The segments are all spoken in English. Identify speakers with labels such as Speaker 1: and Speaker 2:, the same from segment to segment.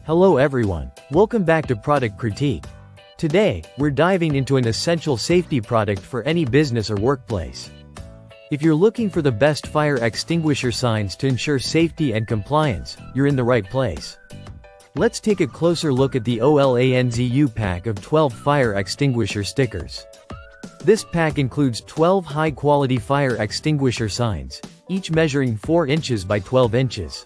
Speaker 1: Hello everyone, welcome back to Product Critique. Today, we're diving into an essential safety product for any business or workplace. If you're looking for the best fire extinguisher signs to ensure safety and compliance, you're in the right place. Let's take a closer look at the OLANZU pack of 12 fire extinguisher stickers. This pack includes 12 high-quality fire extinguisher signs, each measuring 4 inches by 12 inches.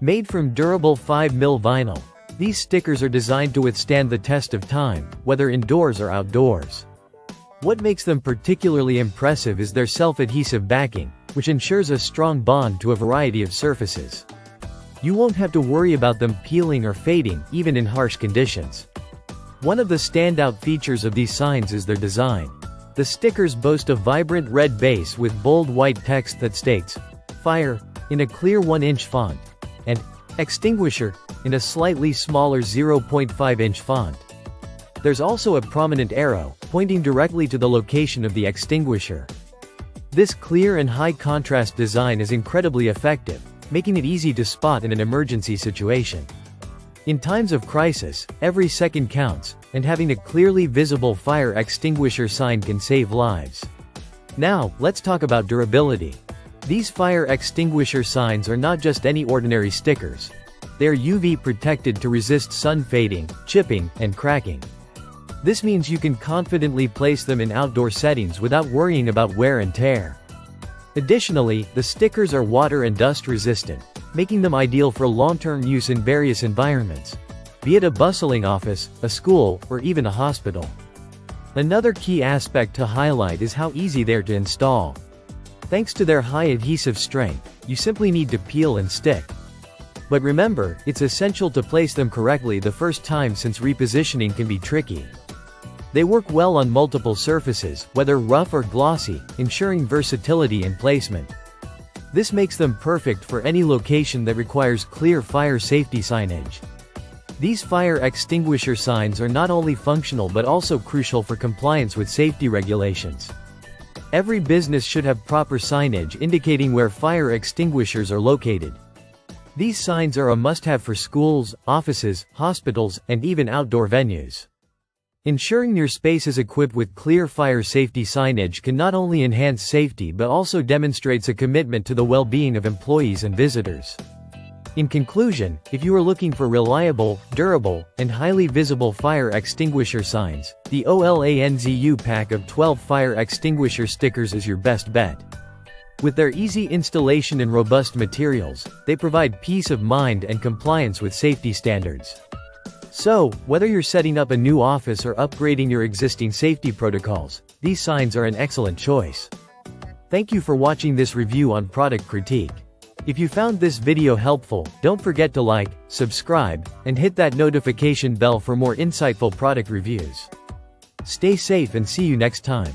Speaker 1: Made from durable 5mm vinyl, these stickers are designed to withstand the test of time, whether indoors or outdoors. What makes them particularly impressive is their self-adhesive backing, which ensures a strong bond to a variety of surfaces. You won't have to worry about them peeling or fading, even in harsh conditions. One of the standout features of these signs is their design. The stickers boast a vibrant red base with bold white text that states, "Fire," in a clear 1-inch font, and "Extinguisher," in a slightly smaller 0.5-inch font. There's also a prominent arrow, pointing directly to the location of the extinguisher. This clear and high-contrast design is incredibly effective, making it easy to spot in an emergency situation. In times of crisis, every second counts, and having a clearly visible fire extinguisher sign can save lives. Now, let's talk about durability. These fire extinguisher signs are not just any ordinary stickers. They are UV protected to resist sun fading, chipping, and cracking. This means you can confidently place them in outdoor settings without worrying about wear and tear. Additionally, the stickers are water and dust resistant, making them ideal for long-term use in various environments, be it a bustling office, a school, or even a hospital. Another key aspect to highlight is how easy they are to install. Thanks to their high adhesive strength, you simply need to peel and stick. But remember, it's essential to place them correctly the first time since repositioning can be tricky. They work well on multiple surfaces, whether rough or glossy, ensuring versatility in placement. This makes them perfect for any location that requires clear fire safety signage. These fire extinguisher signs are not only functional but also crucial for compliance with safety regulations. Every business should have proper signage indicating where fire extinguishers are located. These signs are a must-have for schools, offices, hospitals, and even outdoor venues. Ensuring your space is equipped with clear fire safety signage can not only enhance safety but also demonstrates a commitment to the well-being of employees and visitors. In conclusion, if you are looking for reliable, durable, and highly visible fire extinguisher signs, the OLANZU pack of 12 fire extinguisher stickers is your best bet. With their easy installation and robust materials, they provide peace of mind and compliance with safety standards. So, whether you're setting up a new office or upgrading your existing safety protocols, these signs are an excellent choice. Thank you for watching this review on Product Critique. If you found this video helpful, don't forget to like, subscribe, and hit that notification bell for more insightful product reviews. Stay safe and see you next time.